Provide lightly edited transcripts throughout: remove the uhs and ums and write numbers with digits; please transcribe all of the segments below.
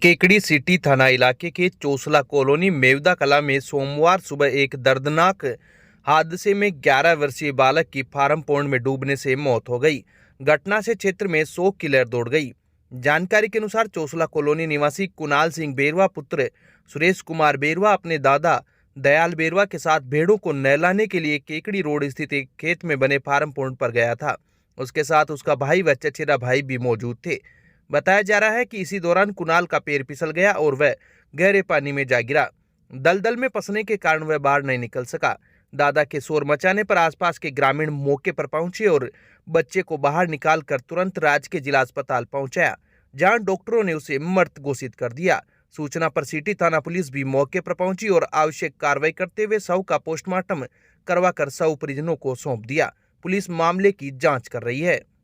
Kekri city थाना इलाके के चोसला कॉलोनी मेवदा कला में सोमवार सुबह एक दर्दनाक हादसे में 11 वर्षीय बालक की फार्म पौंड में डूबने से मौत हो गई। घटना से क्षेत्र में शोक की लहर दौड़ गई। जानकारी के अनुसार चोसला कॉलोनी निवासी कुणाल सिंह बेरवा पुत्र सुरेश कुमार बेरवा अपने दादा दयाल बेरवा के साथ भेड़ों को नहलाने के लिए केकड़ी रोड स्थित एक खेत में बने फार्म पौंड पर गया था। उसके साथ उसका भाई व चचेरा भाई भी मौजूद थे। बताया जा रहा है कि इसी दौरान कुणाल का पैर फिसल गया और वह गहरे पानी में जा गिरा। दलदल में फंसने के कारण वह बाहर नहीं निकल सका। दादा के शोर मचाने पर आसपास के ग्रामीण मौके पर पहुंचे और बच्चे को बाहर निकालकर तुरंत राजकीय जिला अस्पताल पहुंचाया, जहां डॉक्टरों ने उसे मृत घोषित कर दिया। सूचना पर सिटी थाना पुलिस भी मौके पर पहुंची और आवश्यक कार्रवाई करते हुए शव का पोस्टमार्टम करवाकर शव परिजनों को सौंप दिया। पुलिस मामले की जांच कर रही है।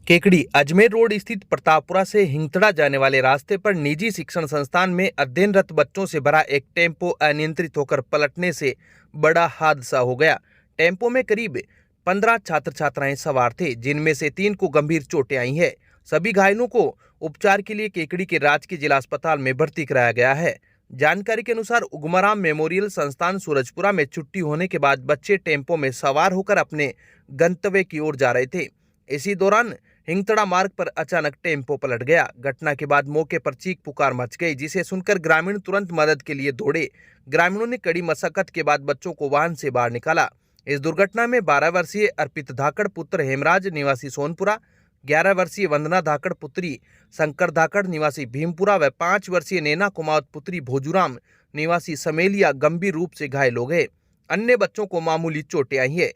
केकड़ी अजमेर रोड स्थित प्रतापपुरा से हिंगतड़ा जाने वाले रास्ते पर निजी शिक्षण संस्थान में अध्ययनरत बच्चों से भरा एक टेम्पो अनियंत्रित होकर पलटने से बड़ा हादसा हो गया। टेम्पो में करीब 15 छात्र छात्राएं सवार थे, जिनमें से 3 को गंभीर चोटें आई हैं। सभी घायलों को उपचार के लिए केकड़ी के राजकीय जिला अस्पताल में भर्ती कराया गया है। जानकारी के अनुसार उगमाराम मेमोरियल संस्थान सूरजपुरा में छुट्टी होने के बाद बच्चे टेम्पो में सवार होकर अपने गंतव्य की ओर जा रहे थे। इसी दौरान हिंगतड़ा मार्ग पर अचानक टेम्पो पलट गया। घटना के बाद मौके पर चीख पुकार मच गई, जिसे सुनकर ग्रामीण तुरंत मदद के लिए दौड़े। ग्रामीणों ने कड़ी मशक्कत के बाद बच्चों को वाहन से बाहर निकाला। इस दुर्घटना में 12 वर्षीय अर्पित धाकड़ पुत्र हेमराज निवासी सोनपुरा, 11 वर्षीय वंदना धाकड़ पुत्री शंकर धाकड़ निवासी भीमपुरा व 5 वर्षीय नैना कुमावत पुत्री भोजूराम निवासी समेलिया गंभीर रूप से घायल हो गए। अन्य बच्चों को मामूली चोटें आई है।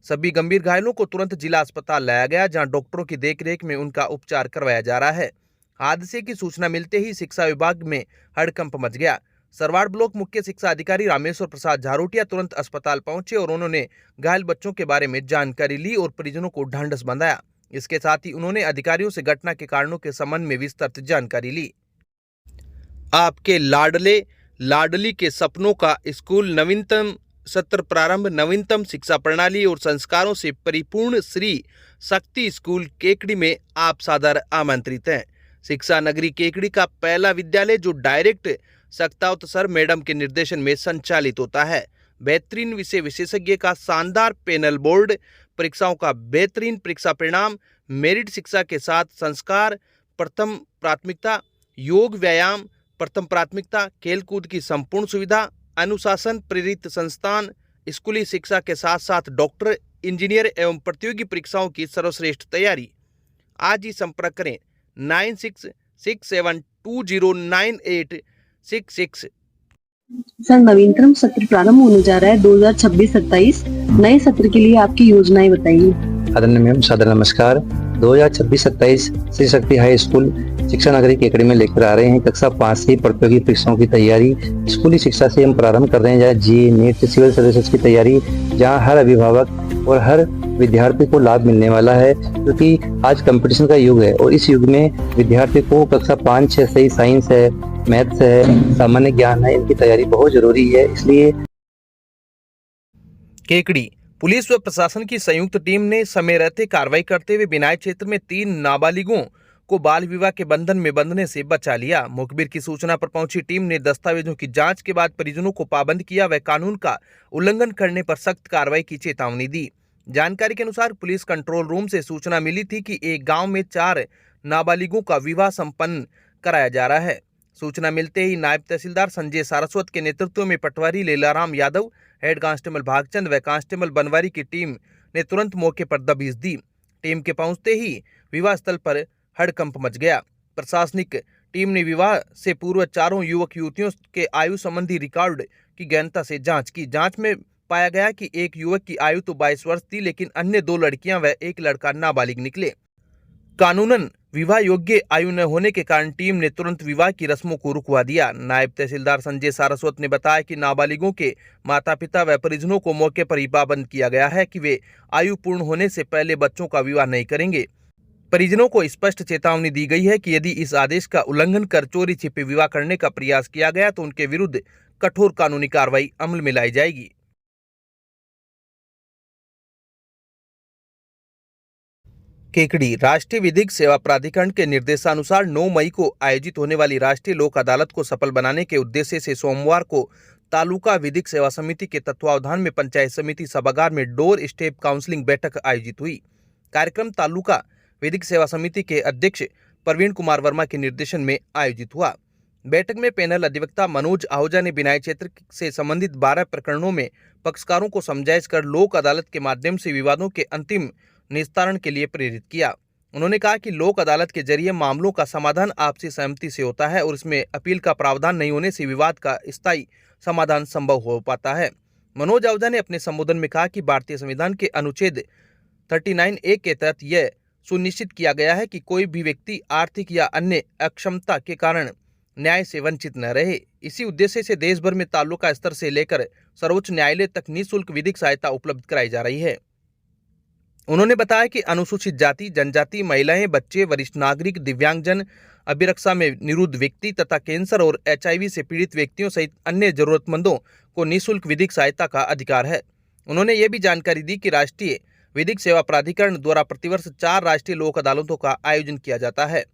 सभी गंभीर घायलों को तुरंत जिला अस्पताल लाया गया, जहां डॉक्टरों की देखरेख में उनका उपचार करवाया जा रहा है। हादसे की सूचना मिलते ही शिक्षा विभाग में हड़कंप मच गया। सरवाड़ ब्लॉक मुख्य शिक्षा अधिकारी रामेश्वर प्रसाद झारोटिया तुरंत अस्पताल पहुंचे और उन्होंने घायल बच्चों के बारे में जानकारी ली और परिजनों को ढांढस बंधाया। इसके साथ ही उन्होंने अधिकारियों से घटना के कारणों के संबंध में विस्तृत जानकारी ली। आपके लाडले लाडली के सपनों का स्कूल नवीनतम सत्र प्रारंभ। नवीनतम शिक्षा प्रणाली और संस्कारों से परिपूर्ण श्री शक्ति स्कूल केकड़ी में आप सादर आमंत्रित हैं। शिक्षा नगरी केकड़ी का पहला विद्यालय जो डायरेक्ट सक्तावत सर मैडम के निर्देशन में संचालित होता है। बेहतरीन विषय विशेषज्ञ का शानदार पैनल, बोर्ड परीक्षाओं का बेहतरीन परीक्षा परिणाम, मेरिट शिक्षा के साथ संस्कार प्रथम प्राथमिकता, योग व्यायाम प्रथम प्राथमिकता, खेलकूद की संपूर्ण सुविधा, अनुशासन प्रेरित संस्थान, स्कूली शिक्षा के साथ साथ डॉक्टर, इंजीनियर एवं प्रतियोगी परीक्षाओं की सर्वश्रेष्ठ तैयारी। आज ही संपर्क करें 9667209866। सर, नवीनतम सत्र प्रारंभ होने जा रहा है 2026-27। नए सत्र के लिए आपकी योजनाएं बताइए। आदरणीय मैम, सादर नमस्कार। 2026-27 श्री शक्ति हाई स्कूल शिक्षा नगरी केकड़ी में लेकर आ रहे हैं कक्षा 5 से प्रतियोगी परीक्षाओं की तैयारी। स्कूली शिक्षा से हम प्रारंभ कर रहे हैं, जहाँ जी नीट सिविल सर्विसेज की तैयारी, जहाँ हर अभिभावक और हर विद्यार्थी को लाभ मिलने वाला है, क्योंकि आज कंपटीशन का युग है और इस युग में विद्यार्थी को कक्षा 5, 6 से ही साइंस है, मैथ्स है, सामान्य ज्ञान है, इनकी तैयारी बहुत जरूरी है। इसलिए केकड़ी पुलिस व प्रशासन की संयुक्त टीम ने समय रहते कार्रवाई करते हुए बिनाई क्षेत्र में 3 नाबालिगों को बाल विवाह के बंधन में बंधने से बचा लिया। मुखबिर की सूचना पर पहुंची टीम ने दस्तावेजों की जांच के बाद परिजनों को पाबंद किया व कानून का उल्लंघन करने पर सख्त कार्रवाई की चेतावनी दी। जानकारी के अनुसार पुलिस कंट्रोल रूम से सूचना मिली थी कि एक गांव में 4 नाबालिगों का विवाह संपन्न कराया जा रहा है। सूचना मिलते ही नायब तहसीलदार संजय सारस्वत के नेतृत्व में पटवारी लीलाराम यादव, हेड कांस्टेबल भागचंद व कांस्टेबल बनवारी की टीम ने तुरंत मौके पर दबिश दी। टीम के पहुंचते ही विवाह स्थल पर हड़कंप मच गया। प्रशासनिक टीम ने विवाह से पूर्व चारों युवक युवतियों के आयु संबंधी रिकॉर्ड की गहनता से जांच की। जांच में पाया गया कि एक युवक की आयु तो 22 वर्ष थी, लेकिन अन्य 2 लड़कियां व एक लड़का नाबालिग निकले। कानूनन विवाह योग्य आयु न होने के कारण टीम ने तुरंत विवाह की रस्मों को रुकवा दिया। नायब तहसीलदार संजय सारस्वत ने बताया कि नाबालिगों के माता पिता व परिजनों को मौके पर ही पाबंद किया गया है कि वे आयु पूर्ण होने से पहले बच्चों का विवाह नहीं करेंगे। परिजनों को स्पष्ट चेतावनी दी गई है कि यदि इस आदेश का उल्लंघन कर चोरी छिपे विवाह करने का प्रयास किया गया तो उनके विरुद्ध कठोर कानूनी कार्रवाई अमल में लाई जाएगी। केकड़ी राष्ट्रीय विधिक सेवा प्राधिकरण के निर्देशानुसार 9 मई को आयोजित होने वाली राष्ट्रीय लोक अदालत को सफल बनाने के उद्देश्य से सोमवार को तालुका विधिक सेवा समिति के तत्वावधान में पंचायत समिति सभागार में डोर स्टेप काउंसलिंग बैठक आयोजित हुई। कार्यक्रम तालुका विधिक सेवा समिति के अध्यक्ष प्रवीण कुमार वर्मा के निर्देशन में आयोजित हुआ। बैठक में पैनल अधिवक्ता मनोज आहूजा ने बिनाई क्षेत्र से संबंधित 12 प्रकरणों में पक्षकारों को समझाइश कर लोक अदालत के माध्यम से विवादों के अंतिम निस्तारण के लिए प्रेरित किया। उन्होंने कहा कि लोक अदालत के जरिए मामलों का समाधान आपसी सहमति से होता है और इसमें अपील का प्रावधान नहीं होने से विवाद का स्थायी समाधान संभव हो पाता है। मनोज आहूजा ने अपने संबोधन में कहा कि भारतीय संविधान के अनुच्छेद 39A के तहत यह सुनिश्चित किया गया है कि कोई भी व्यक्ति आर्थिक या अन्य अक्षमता के कारण न्याय से वंचित न रहे। इसी उद्देश्य से देश भर में तालुका स्तर से लेकर सर्वोच्च न्यायालय तक निःशुल्क विधिक सहायता उपलब्ध कराई जा रही है। उन्होंने बताया कि अनुसूचित जाति, जनजाति, महिलाएं, बच्चे, वरिष्ठ नागरिक, दिव्यांगजन, अभिरक्षा में निरुद्ध व्यक्ति तथा कैंसर और HIV से पीड़ित व्यक्तियों सहित अन्य जरूरतमंदों को निःशुल्क विधिक सहायता का अधिकार है। उन्होंने ये भी जानकारी दी कि राष्ट्रीय विधिक सेवा प्राधिकरण द्वारा प्रतिवर्ष 4 राष्ट्रीय लोक अदालतों का आयोजन किया जाता है,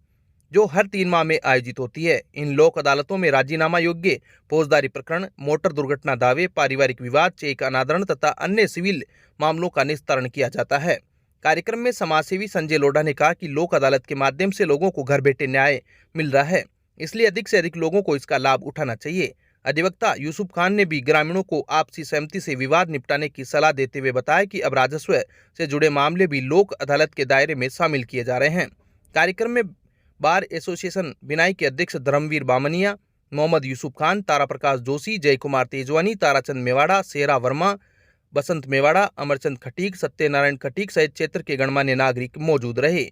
जो हर 3 माह में आयोजित होती है। इन लोक अदालतों में राजीनामा योग्य फौजदारी प्रकरण, मोटर दुर्घटना दावे, पारिवारिक विवाद, चेक अनादरण तथा अन्य सिविल मामलों का निस्तारण किया जाता है। कार्यक्रम में समाजसेवी संजय लोढ़ा ने कहा कि लोक अदालत के माध्यम से लोगों को घर बैठे न्याय मिल रहा है, इसलिए अधिक से अधिक लोगों को इसका लाभ उठाना चाहिए। अधिवक्ता यूसुफ खान ने भी ग्रामीणों को आपसी सहमति से विवाद निपटाने की सलाह देते हुए बताया कि अब राजस्व से जुड़े मामले भी लोक अदालत के दायरे में शामिल किए जा रहे हैं। कार्यक्रम में बार एसोसिएशन बिनाई के अध्यक्ष धर्मवीर बामनिया, मोहम्मद यूसुफ खान, तारा प्रकाश जोशी, जय कुमार तेजवानी, ताराचंद मेवाड़ा, शेरा वर्मा, बसंत मेवाड़ा, अमरचंद खटीक, सत्यनारायण खटीक सहित क्षेत्र के गणमान्य नागरिक मौजूद रहे।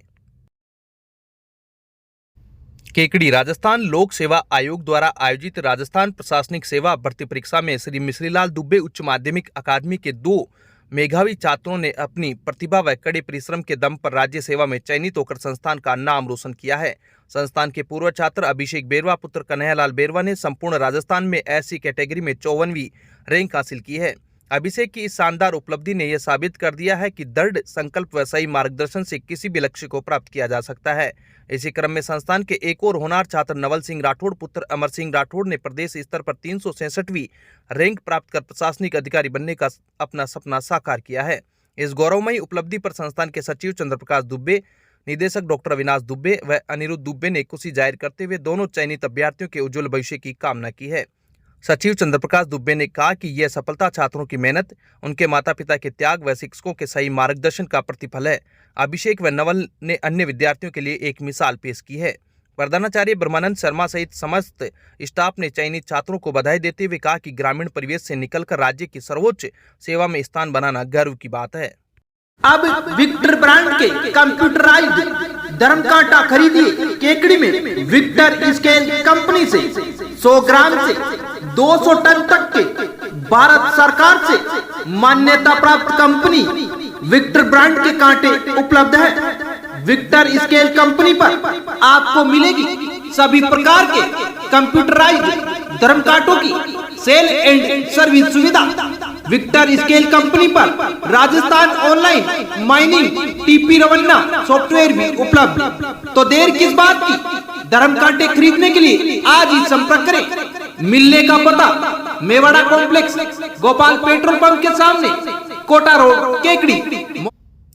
केकड़ी राजस्थान लोक सेवा आयोग द्वारा आयोजित राजस्थान प्रशासनिक सेवा भर्ती परीक्षा में श्री मिश्रीलाल दुबे उच्च माध्यमिक अकादमी के 2 मेधावी छात्रों ने अपनी प्रतिभा व कड़े परिश्रम के दम पर राज्य सेवा में चयनित होकर संस्थान का नाम रोशन किया है। संस्थान के पूर्व छात्र अभिषेक बेरवा पुत्र कन्हैयालाल बेरवा ने संपूर्ण राजस्थान में ऐसी कैटेगरी में 54वीं रैंक हासिल की है। अभिषेक की इस शानदार उपलब्धि ने यह साबित कर दिया है कि दृढ़ संकल्प व सही मार्गदर्शन से किसी भी लक्ष्य को प्राप्त किया जा सकता है। इसी क्रम में संस्थान के एक और होनहार छात्र नवल सिंह राठौड़ पुत्र अमर सिंह राठौड़ ने प्रदेश स्तर पर 366वीं रैंक प्राप्त कर प्रशासनिक अधिकारी बनने का अपना सपना साकार किया है। इस गौरवमयी उपलब्धि पर संस्थान के सचिव चंद्रप्रकाश दुबे, निदेशक डॉक्टर अविनाश दुबे व अनिरुद्ध दुबे ने खुशी जाहिर करते हुए दोनों चयनित अभ्यर्थियों के उज्जवल भविष्य की कामना की है। सचिव चंद्रप्रकाश दुबे ने कहा कि यह सफलता छात्रों की मेहनत, उनके माता पिता के त्याग व शिक्षकों के सही मार्गदर्शन का प्रतिफल है। अभिषेक व नवल ने अन्य विद्यार्थियों के लिए एक मिसाल पेश की है। प्रधानाचार्य ब्रह्मानंद शर्मा सहित समस्त स्टाफ ने चयनित छात्रों को बधाई देते हुए कहा कि ग्रामीण परिवेश से निकलकर राज्य की सर्वोच्च सेवा में स्थान बनाना गर्व की बात है। अब विक्टर ब्रांड के कंप्यूटराइज्ड धर्म कांटा खरीदिए केकड़ी में विक्टर स्केल कंपनी से 100 ग्राम से 200 टन तक के भारत सरकार से मान्यता प्राप्त कंपनी विक्टर ब्रांड के कांटे उपलब्ध है। विक्टर स्केल कंपनी पर आपको मिलेगी सभी प्रकार के कंप्यूटराइज्ड धर्म कांटों की सेल एंड सर्विस सुविधा। विक्टर स्केल कंपनी पर Rajasthan online mining TP Revanna software भी उपलब्ध। तो देर किस बात की, धर्म कांटे खरीदने के लिए आज ही संपर्क करें। मिलने का पता Mewada complex, Gopal petrol pump के सामने, कोटा रोड, केकड़ी।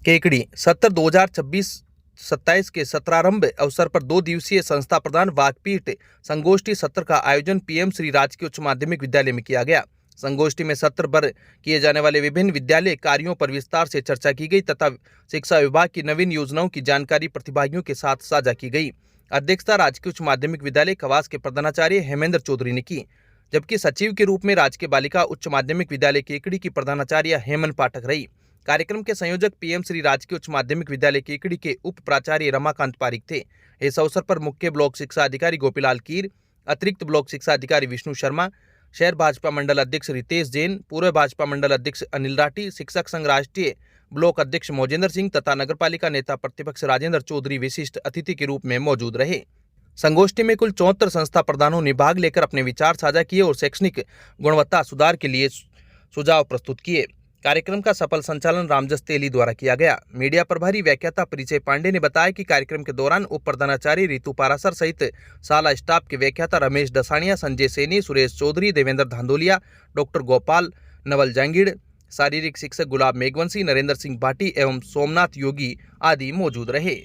केकड़ी सत्र 2026-27 के सत्रारंभ अवसर पर 2 दिवसीय संस्था प्रधान वाकपीठ संगोष्ठी सत्र का आयोजन पीएम श्री राजकीय उच्च माध्यमिक विद्यालय में किया गया। संगोष्ठी में सत्र भर किए जाने वाले विभिन्न विद्यालय कार्यों पर विस्तार से चर्चा की गई तथा शिक्षा विभाग की नवीन योजनाओं की जानकारी प्रतिभागियों के साथ साझा की गई। अध्यक्षता राजकीय उच्च माध्यमिक विद्यालय कवास के प्रधानाचार्य हेमेंद्र चौधरी ने की, जबकि सचिव के रूप में राजकीय बालिका उच्च माध्यमिक विद्यालय केकड़ी की प्रधानाचार्य हेमन पाठक रही। कार्यक्रम के संयोजक पीएम श्री राजकीय उच्च माध्यमिक विद्यालय केकड़ी के उप प्राचार्य रमाकांत पारिक थे। इस अवसर पर मुख्य ब्लॉक शिक्षा अधिकारी गोपीलाल कीर, अतिरिक्त ब्लॉक शिक्षा अधिकारी विष्णु शर्मा, शहर भाजपा मंडल अध्यक्ष रितेश जैन, पूर्व भाजपा मंडल अध्यक्ष अनिल राठी, शिक्षक संघ राष्ट्रीय ब्लॉक अध्यक्ष मोजेंद्र सिंह तथा नगरपालिका नेता प्रतिपक्ष राजेंद्र चौधरी विशिष्ट अतिथि के रूप में मौजूद रहे। संगोष्ठी में कुल 74 संस्था प्रधानों ने भाग लेकर अपने विचार साझा किए और शैक्षणिक गुणवत्ता सुधार के लिए सुझाव प्रस्तुत किए। कार्यक्रम का सफल संचालन रामजस तेली द्वारा किया गया। मीडिया प्रभारी व्याख्याता परिचय पांडे ने बताया कि कार्यक्रम के दौरान उप प्रधानाचार्य रितु पारासर सहित शाला स्टाफ के व्याख्याता रमेश दसानिया, संजय सैनी, सुरेश चौधरी, देवेंद्र धांधोलिया, डॉक्टर गोपाल, नवल जांगीड़, शारीरिक शिक्षक गुलाब मेघवंशी, नरेंद्र सिंह भाटी एवं सोमनाथ योगी आदि मौजूद रहे।